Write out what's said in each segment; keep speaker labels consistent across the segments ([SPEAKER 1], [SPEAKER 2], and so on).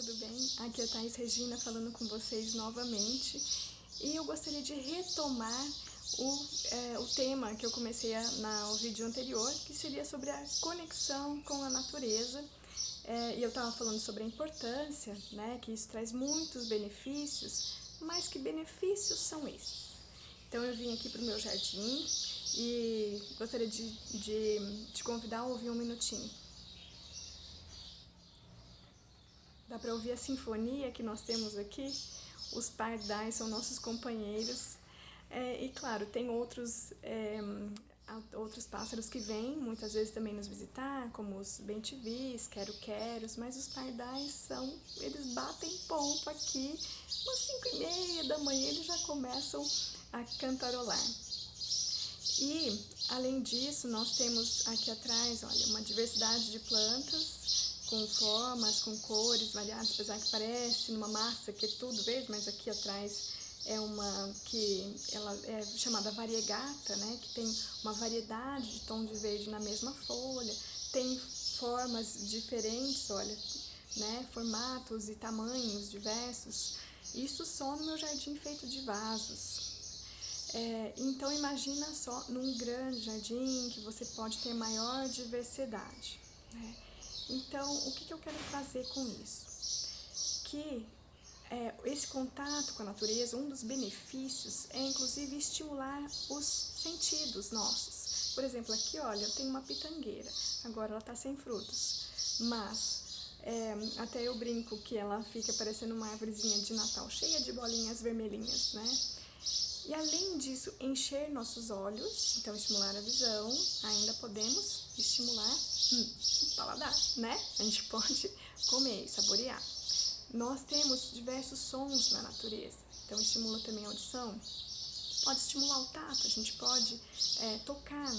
[SPEAKER 1] tudo bem? Aqui é a Thaís Regina falando com vocês novamente e eu gostaria de retomar o tema que eu comecei no vídeo anterior, que seria sobre a conexão com a natureza. E eu estava falando sobre a importância, né, que isso traz muitos benefícios, mas que benefícios são esses? Então eu vim aqui para o meu jardim e gostaria de te convidar a ouvir um minutinho. Dá para ouvir a sinfonia que nós temos aqui? Os pardais são nossos companheiros. E claro, tem outros pássaros que vêm muitas vezes também nos visitar, como os bem-te-vis, quero-queros, mas os pardais eles batem ponto aqui, umas 5h30 da manhã eles já começam a cantarolar. E além disso, nós temos aqui atrás, olha, uma diversidade de plantas, com formas, com cores variadas, apesar que parece numa massa que é tudo verde, mas aqui atrás é uma que ela é chamada variegata, né, que tem uma variedade de tons de verde na mesma folha, tem formas diferentes, olha, né, formatos e tamanhos diversos. Isso só no meu jardim feito de vasos. Então imagina só num grande jardim que você pode ter maior diversidade, né? Então, o que eu quero trazer com isso? Que esse contato com a natureza, um dos benefícios é inclusive estimular os sentidos nossos. Por exemplo, aqui olha, eu tenho uma pitangueira, agora ela está sem frutos, mas até eu brinco que ela fica parecendo uma árvorezinha de Natal, cheia de bolinhas vermelhinhas, né? E além disso, encher nossos olhos, então estimular a visão, ainda podemos estimular o paladar, né? A gente pode comer e saborear. Nós temos diversos sons na natureza, então estimula também a audição, pode estimular o tato, a gente pode tocar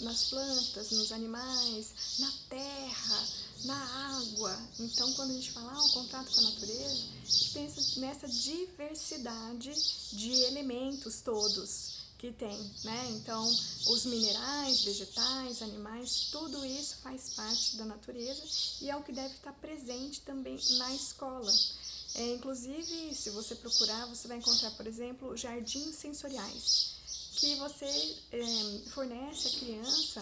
[SPEAKER 1] nas plantas, nos animais, na terra, na água. Então, quando a gente fala o contato com a natureza, a gente pensa nessa diversidade de elementos todos que tem, né? Então, os minerais, vegetais, animais, tudo isso faz parte da natureza e é o que deve estar presente também na escola. Inclusive, se você procurar, você vai encontrar, por exemplo, jardins sensoriais, que você fornece à criança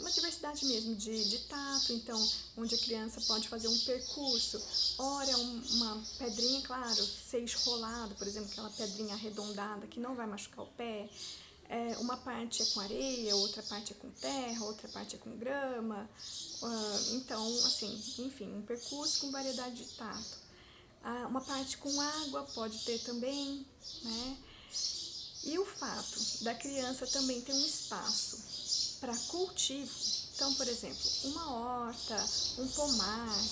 [SPEAKER 1] uma diversidade mesmo de tato, então, onde a criança pode fazer um percurso, ora uma pedrinha, claro, ser esrolado, por exemplo, aquela pedrinha arredondada que não vai machucar o pé, uma parte é com areia, outra parte é com terra, outra parte é com grama, então, assim, enfim, um percurso com variedade de tato. Uma parte com água pode ter também, né? E o fato da criança também ter um espaço para cultivo, então, por exemplo, uma horta, um pomar,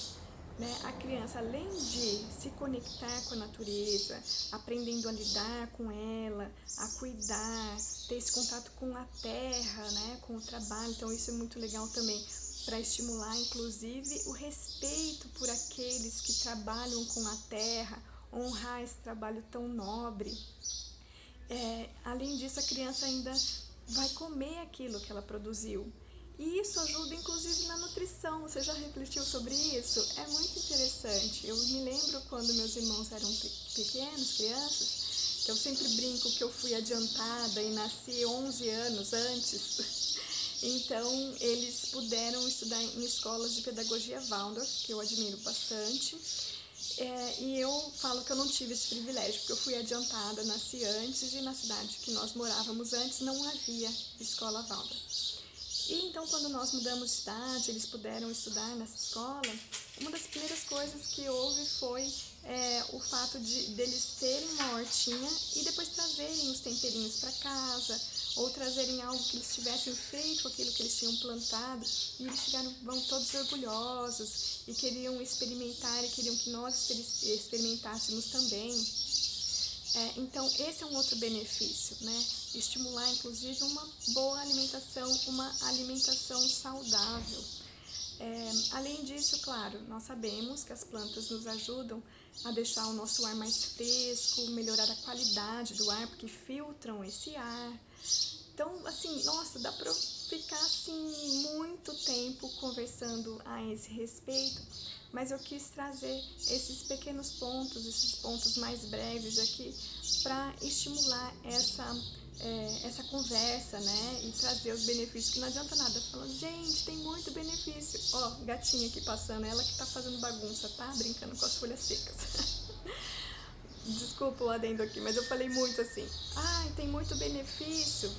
[SPEAKER 1] né? A criança, além de se conectar com a natureza, aprendendo a lidar com ela, a cuidar, ter esse contato com a terra, né? Com o trabalho, então isso é muito legal também, para estimular inclusive o respeito por aqueles que trabalham com a terra, honrar esse trabalho tão nobre. Além disso, a criança ainda vai comer aquilo que ela produziu. E isso ajuda inclusive na nutrição. Você já refletiu sobre isso? É muito interessante. Eu me lembro quando meus irmãos eram pequenos, crianças, que eu sempre brinco que eu fui adiantada e nasci 11 anos antes. Então, eles puderam estudar em escolas de pedagogia Waldorf, que eu admiro bastante. E eu falo que eu não tive esse privilégio, porque eu fui adiantada, nasci antes e na cidade que nós morávamos antes não havia escola Waldorf. E então, quando nós mudamos de cidade, eles puderam estudar nessa escola, uma das primeiras coisas que houve foi o fato deles terem uma hortinha e depois trazerem os temperinhos para casa, ou trazerem algo que eles tivessem feito com aquilo que eles tinham plantado, e eles vão todos orgulhosos e queriam experimentar e queriam que nós experimentássemos também. Então, esse é um outro benefício, né? Estimular, inclusive, uma boa alimentação, uma alimentação saudável. Além disso, claro, nós sabemos que as plantas nos ajudam a deixar o nosso ar mais fresco, melhorar a qualidade do ar, porque filtram esse ar. Então, assim, nossa, dá para ficar assim muito tempo conversando a esse respeito, mas eu quis trazer esses pequenos pontos, esses pontos mais breves aqui, para estimular essa conversa, né? E trazer os benefícios, que não adianta nada. Falando, gente, tem muito benefício. Ó, gatinha aqui passando, ela que tá fazendo bagunça, tá? Brincando com as folhas secas. Desculpa o adendo aqui, mas eu falei muito assim. Ah, tem muito benefício,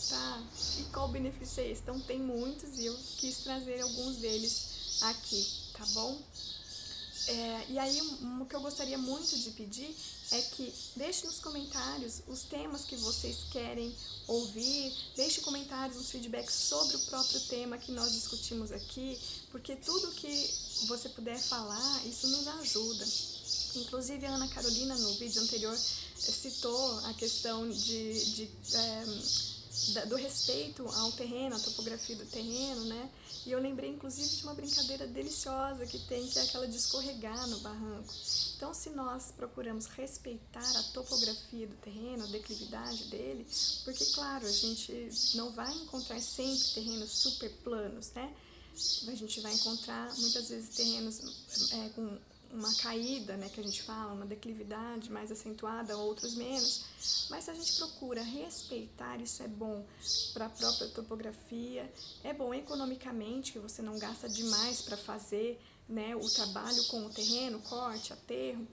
[SPEAKER 1] tá? E qual benefício é esse? Então tem muitos e eu quis trazer alguns deles aqui, tá bom? E aí, o que eu gostaria muito de pedir é que deixe nos comentários os temas que vocês querem ouvir, deixe comentários, os feedbacks sobre o próprio tema que nós discutimos aqui, porque tudo que você puder falar, isso nos ajuda. Inclusive, a Ana Carolina, no vídeo anterior, citou a questão do respeito ao terreno, à topografia do terreno, né? E eu lembrei, inclusive, de uma brincadeira deliciosa que tem, que é aquela de escorregar no barranco. Então, se nós procuramos respeitar a topografia do terreno, a declividade dele, porque, claro, a gente não vai encontrar sempre terrenos super planos, né? A gente vai encontrar, muitas vezes, terrenos com uma caída, né, que a gente fala, uma declividade mais acentuada, outros menos, mas se a gente procura respeitar, isso é bom para a própria topografia, é bom economicamente, que você não gasta demais para fazer, né, o trabalho com o terreno, corte, aterro,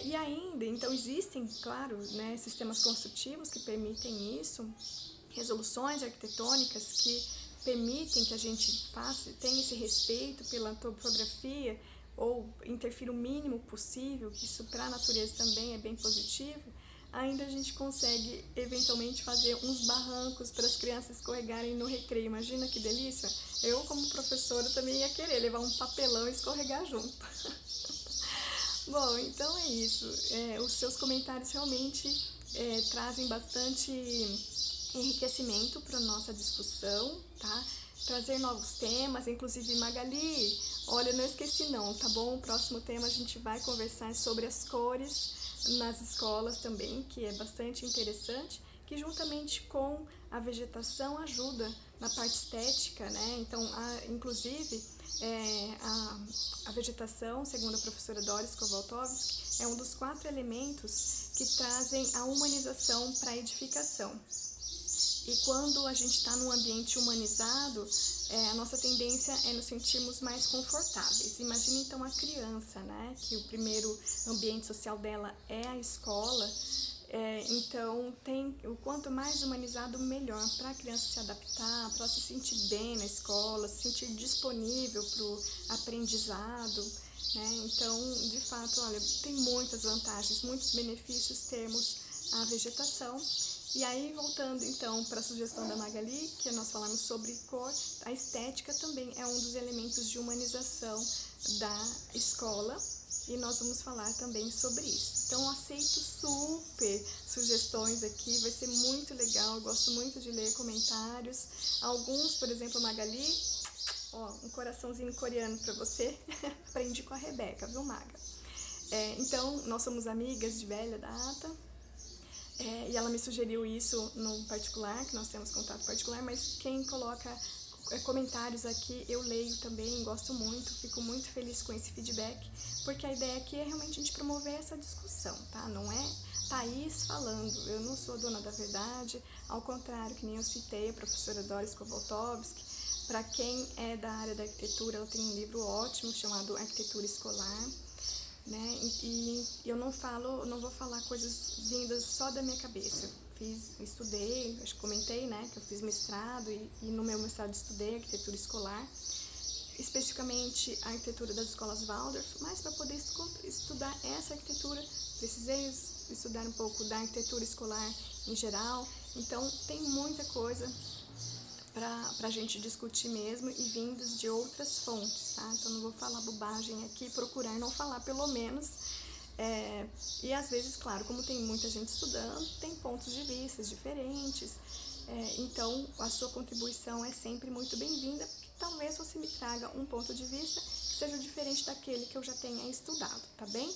[SPEAKER 1] e ainda, então existem, claro, né, sistemas construtivos que permitem isso, resoluções arquitetônicas que permitem que a gente tenha esse respeito pela topografia, ou interfira o mínimo possível, que isso para a natureza também é bem positivo, ainda a gente consegue eventualmente fazer uns barrancos para as crianças escorregarem no recreio. Imagina que delícia! Eu, como professora, também ia querer levar um papelão e escorregar junto. Bom, então é isso. Os seus comentários realmente trazem bastante enriquecimento para a nossa discussão, tá? Trazer novos temas, inclusive Magali, olha, não esqueci não, tá bom? O próximo tema a gente vai conversar sobre as cores nas escolas também, que é bastante interessante, que juntamente com a vegetação ajuda na parte estética, né? Então, inclusive, a vegetação, segundo a professora Doris Kowaltowski, é um dos 4 elementos que trazem a humanização para a edificação. E quando a gente está num ambiente humanizado, a nossa tendência é nos sentirmos mais confortáveis. Imagina então a criança, né? Que o primeiro ambiente social dela é a escola. Então, o quanto mais humanizado, melhor para a criança se adaptar, para ela se sentir bem na escola, se sentir disponível para o aprendizado. Né? Então, de fato, olha, tem muitas vantagens, muitos benefícios termos a vegetação. E aí, voltando então para a sugestão da Magali, que nós falamos sobre cor, a estética também é um dos elementos de humanização da escola e nós vamos falar também sobre isso. Então, eu aceito super sugestões aqui, vai ser muito legal, eu gosto muito de ler comentários. Alguns, por exemplo, a Magali, ó, um coraçãozinho coreano para você, aprendi com a Rebeca, viu, Maga? Então, nós somos amigas de velha data. E ela me sugeriu isso no particular, que nós temos contato particular, mas quem coloca comentários aqui eu leio também, gosto muito, fico muito feliz com esse feedback, porque a ideia aqui é realmente a gente promover essa discussão, tá? Não é Thaís falando, eu não sou dona da verdade, ao contrário, que nem eu citei a professora Doris Kowaltowski. Para quem é da área da arquitetura, ela tem um livro ótimo chamado Arquitetura Escolar. Né? E eu não vou falar coisas vindas só da minha cabeça. Estudei, acho que comentei, né, que eu fiz mestrado e no meu mestrado estudei arquitetura escolar, especificamente a arquitetura das escolas Waldorf, mas para poder estudar essa arquitetura, precisei estudar um pouco da arquitetura escolar em geral, então tem muita coisa para a gente discutir mesmo e vindos de outras fontes, tá? Então não vou falar bobagem aqui, procurar não falar pelo menos. E às vezes, claro, como tem muita gente estudando, tem pontos de vista diferentes, então a sua contribuição é sempre muito bem-vinda, porque talvez você me traga um ponto de vista que seja diferente daquele que eu já tenha estudado, tá bem?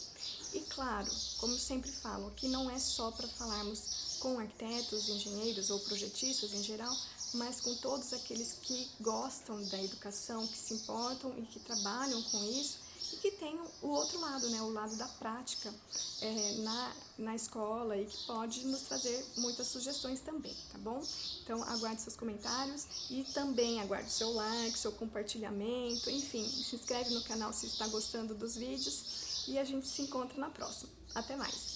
[SPEAKER 1] E claro, como eu sempre falo, aqui não é só para falarmos com arquitetos, engenheiros ou projetistas em geral, mas com todos aqueles que gostam da educação, que se importam e que trabalham com isso, e que tem o outro lado, né, o lado da prática na escola e que pode nos trazer muitas sugestões também, tá bom? Então aguarde seus comentários e também aguarde seu like, seu compartilhamento, enfim, se inscreve no canal se está gostando dos vídeos e a gente se encontra na próxima. Até mais!